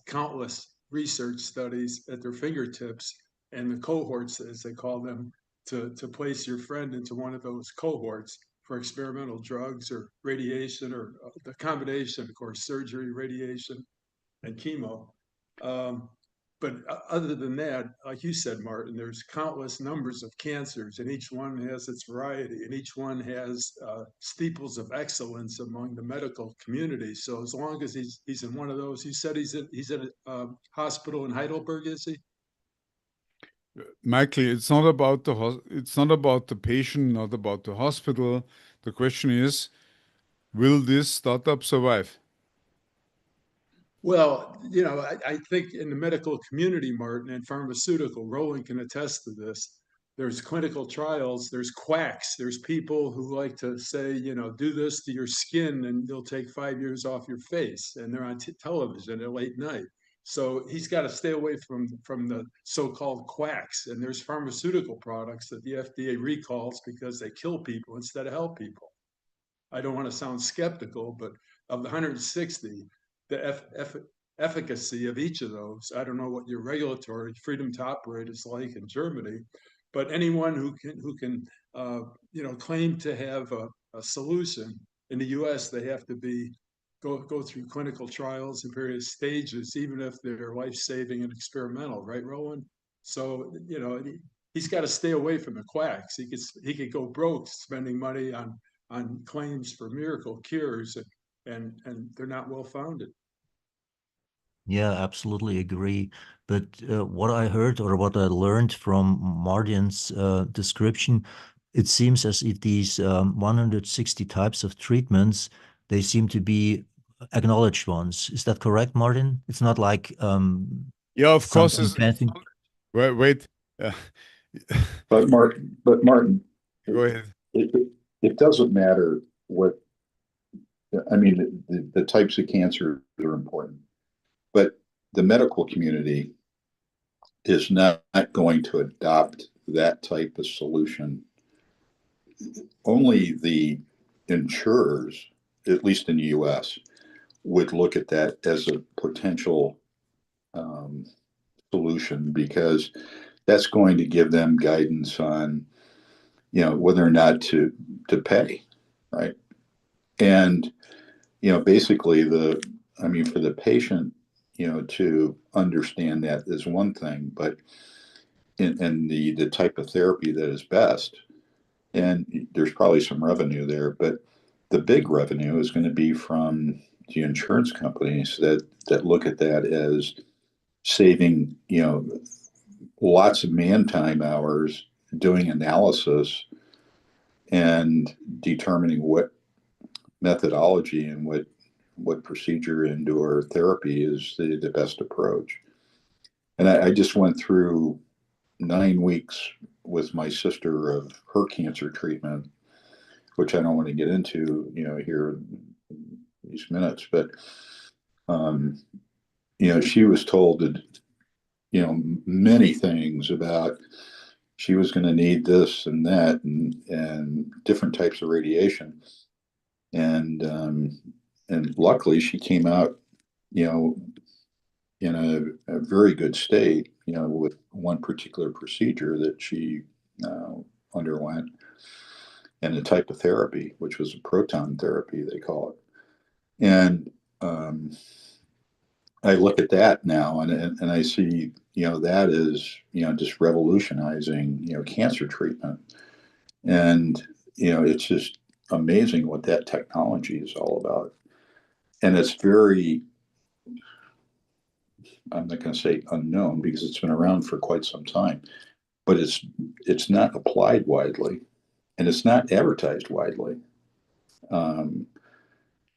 countless research studies at their fingertips, and the cohorts, as they call them, to place your friend into one of those cohorts for experimental drugs or radiation, or the combination, of course, surgery, radiation, and chemo. But other than that, like you said, Martin, there's countless numbers of cancers, and each one has its variety, and each one has steeples of excellence among the medical community. So as long as he's in one of those, he said he's at a hospital in Heidelberg, is he? Michael, it's not about the patient, not about the hospital. The question is, will this startup survive? Well, I think in the medical community, Martin, and pharmaceutical, Roland can attest to this. There's clinical trials, there's quacks, there's people who like to say, do this to your skin and they'll take 5 years off your face, and they're on television at late night. So he's got to stay away from the so-called quacks. And there's pharmaceutical products that the FDA recalls because they kill people instead of help people. I don't want to sound skeptical, but of the 160, the efficacy of each of those, I don't know what your regulatory freedom to operate is like in Germany, but anyone who can claim to have a solution in the U.S., they have to go through clinical trials in various stages, even if they're life-saving and experimental, right, Roland? So he's got to stay away from the quacks. He could go broke spending money on claims for miracle cures, and they're not well founded. Yeah, absolutely agree. But what I heard or what I learned from Martin's description, it seems as if these 160 types of treatments, they seem to be acknowledged ones. Is that correct, Martin? It's not like yeah, of course. Wait. But Martin, go ahead. It doesn't matter what I mean, the types of cancer are important, but the medical community is not going to adopt that type of solution. Only the insurers, at least in the US, would look at that as a potential solution, because that's going to give them guidance on, whether or not to pay, right? And, basically for the patient, to understand that is one thing, but in the type of therapy that is best, and there's probably some revenue there, but the big revenue is going to be from the insurance companies that look at that as saving, lots of man time hours doing analysis and determining what methodology and what procedure and/or therapy is the best approach. And I just went through 9 weeks with my sister of her cancer treatment, which I don't want to get into, here in these minutes, but she was told that, many things about she was going to need this and that and different types of radiation. And luckily she came out, in a very good state, with one particular procedure that she underwent, and a type of therapy, which was a proton therapy, they call it. And I look at that now and I see, that is, just revolutionizing, cancer treatment. And, it's just amazing what that technology is all about. And it's very, I'm not going to say unknown, because it's been around for quite some time, but it's not applied widely, and it's not advertised widely.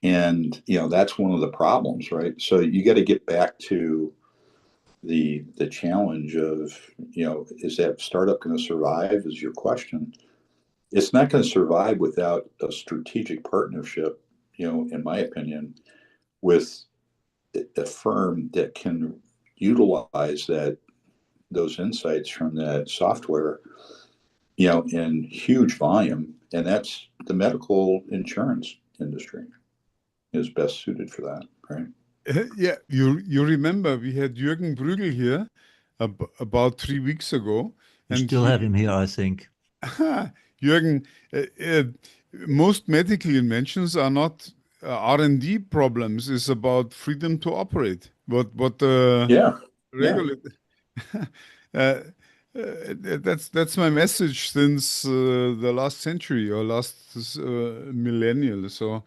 And that's one of the problems, right? So you got to get back to the challenge of, is that startup going to survive, is your question. It's not going to survive without a strategic partnership, in my opinion, with a firm that can utilize those insights from that software, in huge volume. And that's the medical insurance industry is best suited for that, right? Yeah, you remember we had Jürgen Brügel here about 3 weeks ago. You still have him here, I think. Jürgen, most medical inventions are not R&D problems. It's about freedom to operate. Yeah. That's my message since the last century or last millennial. So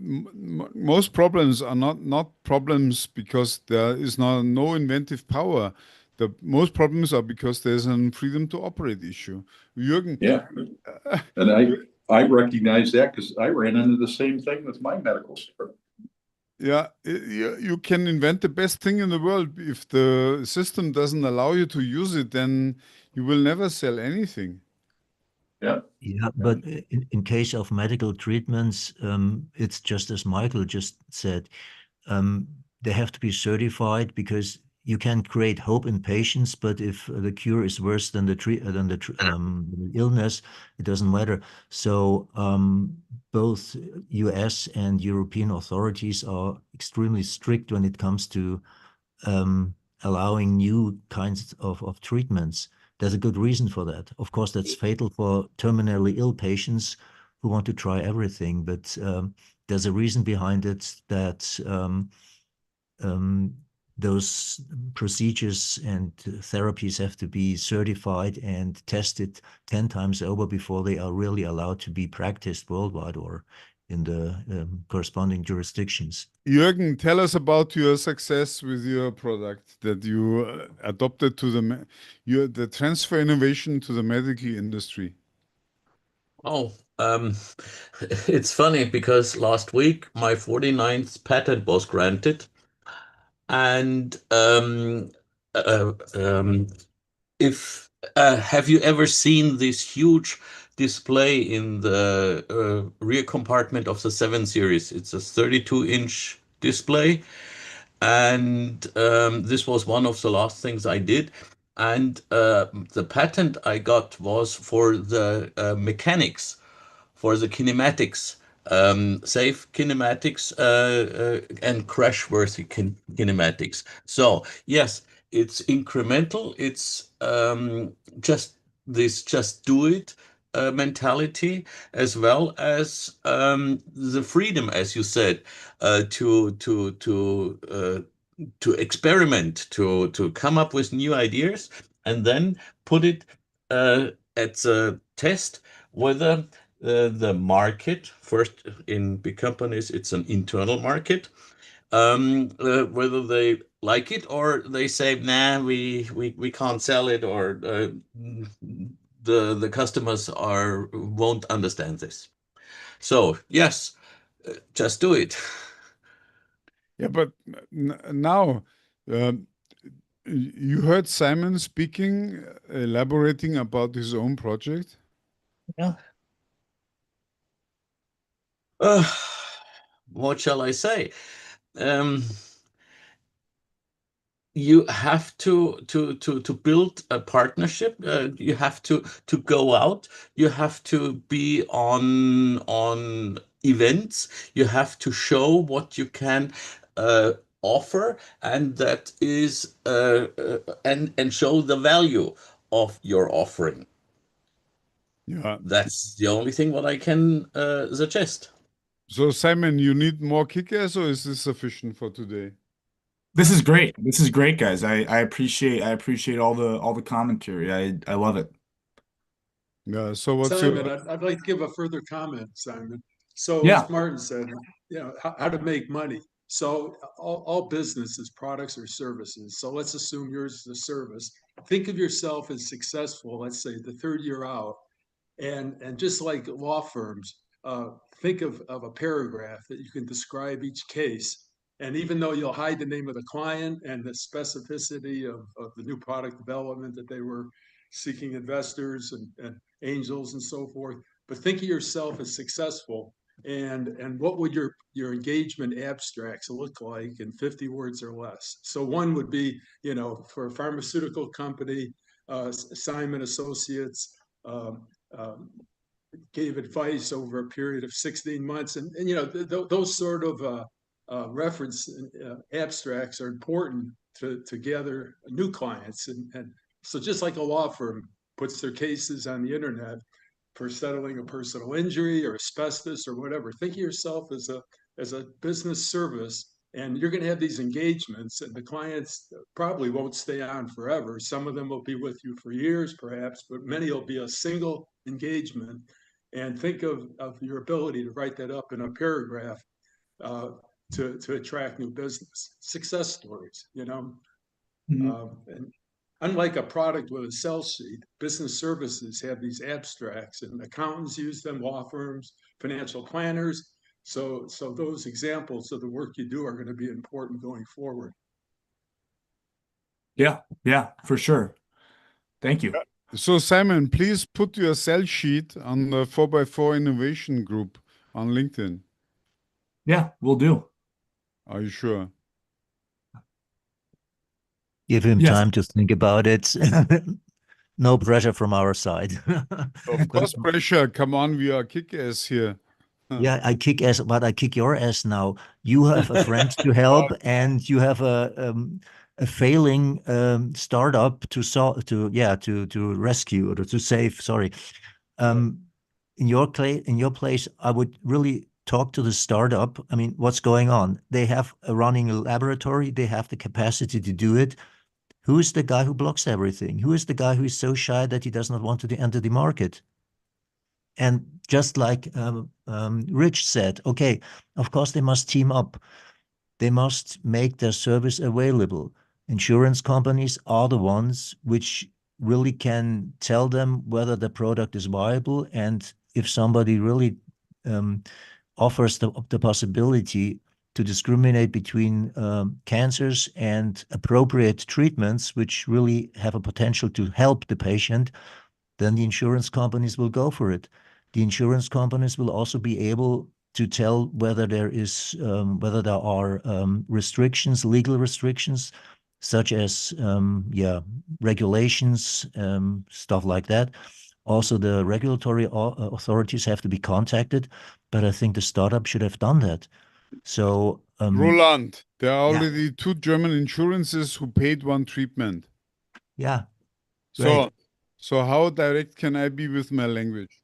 most problems are not problems because there is no inventive power. The most problems are because there's a freedom to operate issue. Jürgen. Yeah. And I recognize that because I ran into the same thing with my medical startup. Yeah, you can invent the best thing in the world. If the system doesn't allow you to use it, then you will never sell anything. Yeah. Yeah, but in case of medical treatments, it's just as Michael just said. They have to be certified, because you can create hope in patients, but if the cure is worse than the illness, it doesn't matter. So both US and European authorities are extremely strict when it comes to allowing new kinds of treatments. There's a good reason for that. Of course, that's fatal for terminally ill patients who want to try everything, but there's a reason behind it, that those procedures and therapies have to be certified and tested 10 times over before they are really allowed to be practiced worldwide or in the corresponding jurisdictions. Jürgen, tell us about your success with your product that you adopted to the transfer innovation to the medical industry. Oh, it's funny because last week my 49th patent was granted, and if have you ever seen these display in the rear compartment of the 7 Series. It's a 32-inch display, and this was one of the last things I did. And the patent I got was for the mechanics, for the kinematics, safe kinematics and crash-worthy kinematics. So yes, it's incremental. It's just do it mentality, as well as the freedom, as you said, to experiment, to come up with new ideas, and then put it at the test whether the market, first in big companies, it's an internal market, whether they like it or they say, nah, we can't sell it, or the customers won't understand this. So yes, just do it. Yeah, but now you heard Simon speaking, elaborating about his own project. Yeah. What shall I say? You have to build a partnership. You have to go out. You have to be on events. You have to show what you can offer, and that is and show the value of your offering. Yeah. That's the only thing what I can suggest. So Simon, you need more kick-ass, or is this sufficient for today? This is great. This is great, guys. I appreciate all the commentary. I love it. Yeah. So what's Simon, your I'd like to give a further comment, Simon. So Yeah. as Martin said, how to make money. So all businesses, products or services. So let's assume yours is a service. Think of yourself as successful, let's say the third year out. And just like law firms, think of a paragraph that you can describe each case. And even though you'll hide the name of the client and the specificity of the new product development that they were seeking investors and angels and so forth, but think of yourself as successful. And what would your engagement abstracts look like in 50 words or less? So one would be, for a pharmaceutical company, Simon Associates, gave advice over a period of 16 months. And those sort of reference abstracts are important to gather new clients. And so just like a law firm puts their cases on the internet for settling a personal injury or asbestos or whatever, think of yourself as a business service. And you're going to have these engagements, and the clients probably won't stay on forever. Some of them will be with you for years, perhaps, but many will be a single engagement. And think of your ability to write that up in a paragraph to attract new business. Success stories, and unlike a product with a sell sheet, business services have these abstracts, and accountants use them, law firms, financial planners. So those examples of the work you do are going to be important going forward. Yeah, for sure. Thank you. So Simon, please put your sell sheet on the 4x4 Innovation Group on LinkedIn. Yeah, we'll do. Are you sure? Give him Yes. time to think about it. No pressure from our side. Of course, pressure. Come on, we are kick-ass here. Yeah, I kick ass, but I kick your ass now. You have a friend to help, and you have a failing startup to rescue or to save. Sorry. In your place, I would really talk to the startup. I mean, what's going on? They have a running laboratory. They have the capacity to do it. Who is the guy who blocks everything? Who is the guy who is so shy that he does not want to enter the market? And just like Rich said, okay, of course they must team up. They must make their service available. Insurance companies are the ones which really can tell them whether the product is viable, and if somebody really offers the possibility to discriminate between cancers and appropriate treatments, which really have a potential to help the patient, then the insurance companies will go for it. The insurance companies will also be able to tell whether there are restrictions, legal restrictions, such as regulations, stuff like that. Also, the regulatory authorities have to be contacted, but I think the startup should have done that. So, Roland, there are already 2 German insurances who paid one treatment. yeah. So, Right. so how direct can I be with my language?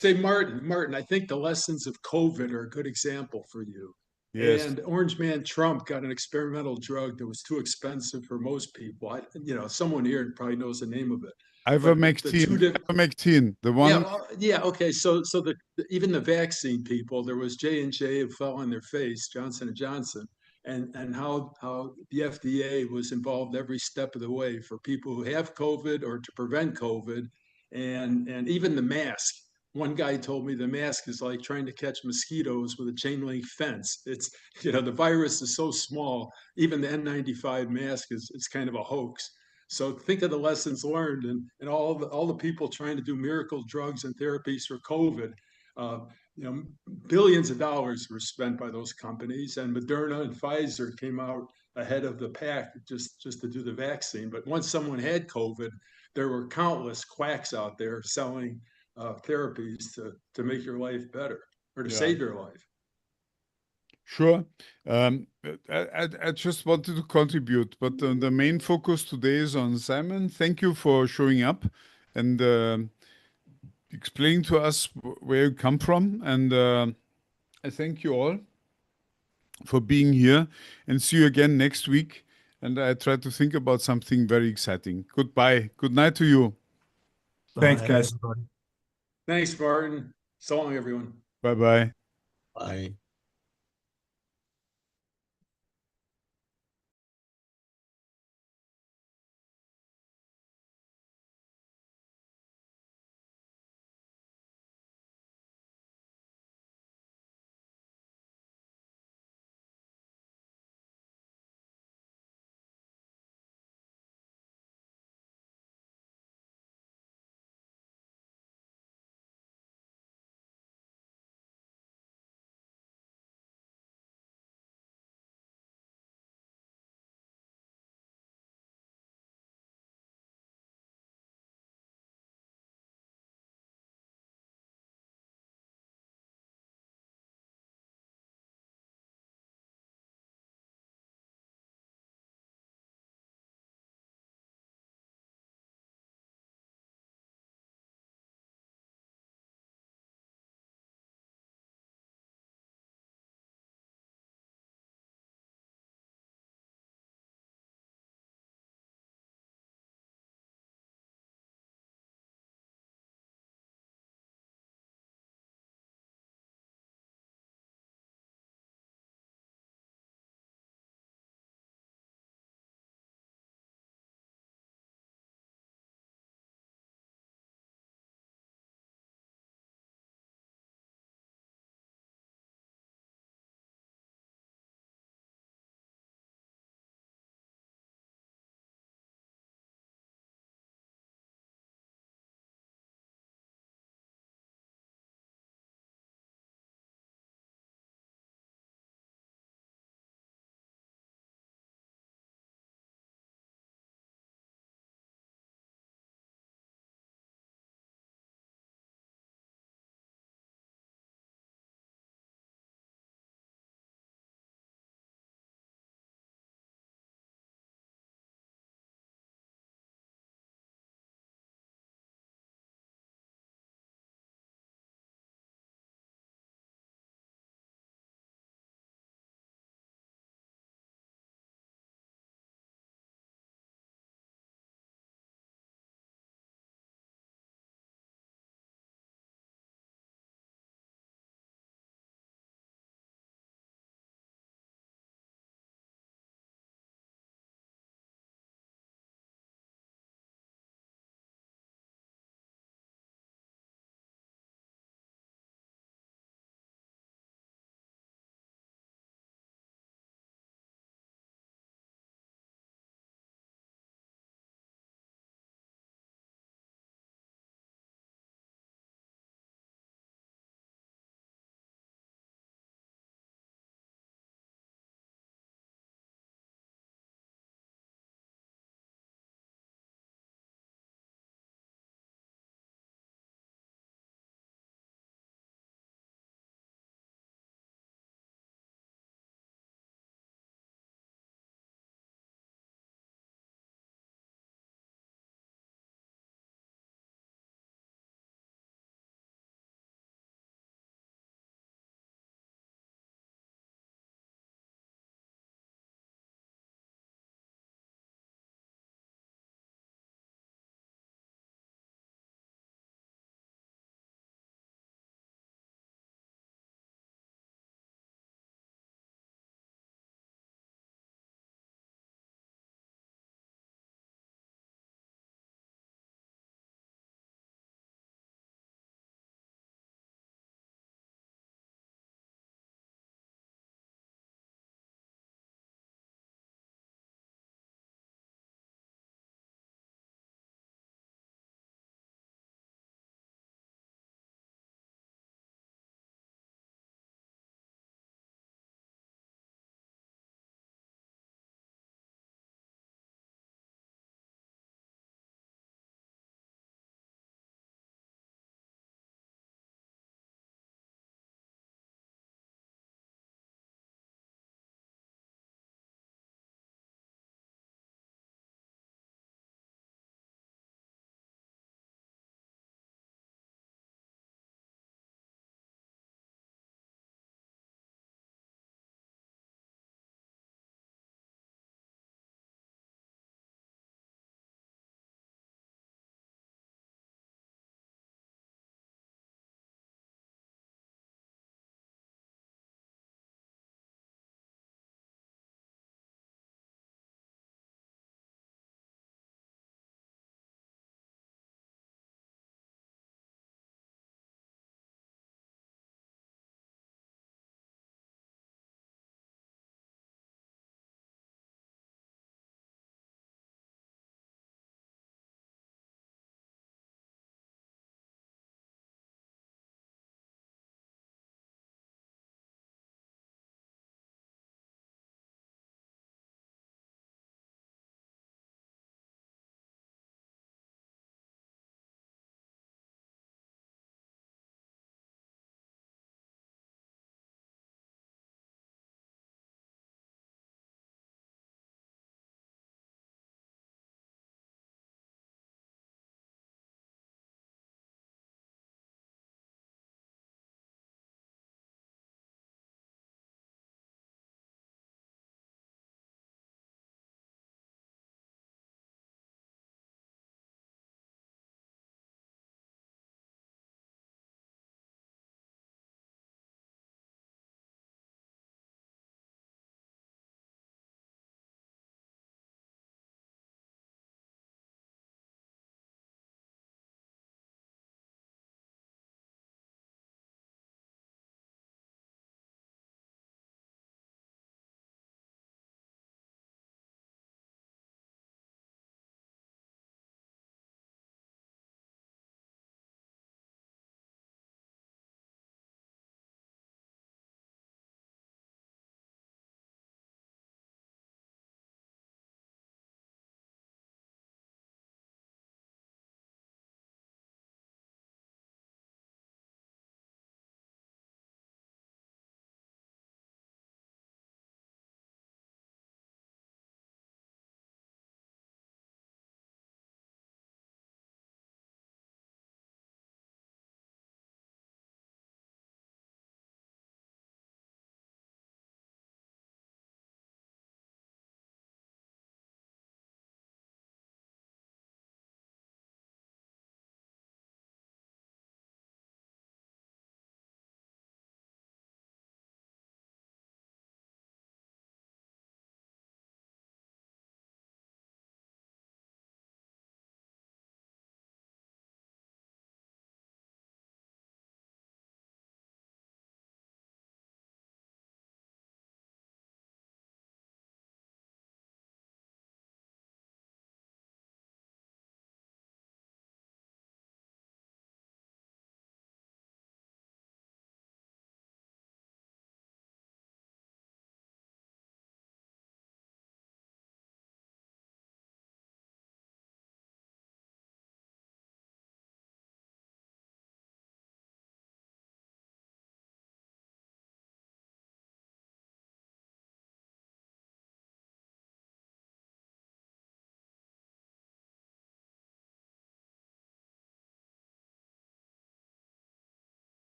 Say, Martin, I think the lessons of COVID are a good example for you. Yes. And Orange Man Trump got an experimental drug that was too expensive for most people. Someone here probably knows the name of it. Ivermectin, the one. Okay. So even the vaccine people, there was J&J who fell on their face, Johnson & Johnson, and how the FDA was involved every step of the way for people who have COVID or to prevent COVID, and even the mask. One guy told me the mask is like trying to catch mosquitoes with a chain link fence. It's, the virus is so small, even the N95 mask is kind of a hoax. So think of the lessons learned and all the people trying to do miracle drugs and therapies for COVID. Billions of dollars were spent by those companies, and Moderna and Pfizer came out ahead of the pack just to do the vaccine. But once someone had COVID, there were countless quacks out there selling therapies to make your life better or to save your life. Sure. I just wanted to contribute, but the main focus today is on Simon. Thank you for showing up and explaining to us where you come from. And I thank you all for being here and see you again next week. And I try to think about something very exciting. Goodbye. Good night to you. Thanks, Bye, guys. everybody. Thanks, Martin. So long, everyone. Bye-bye. Bye.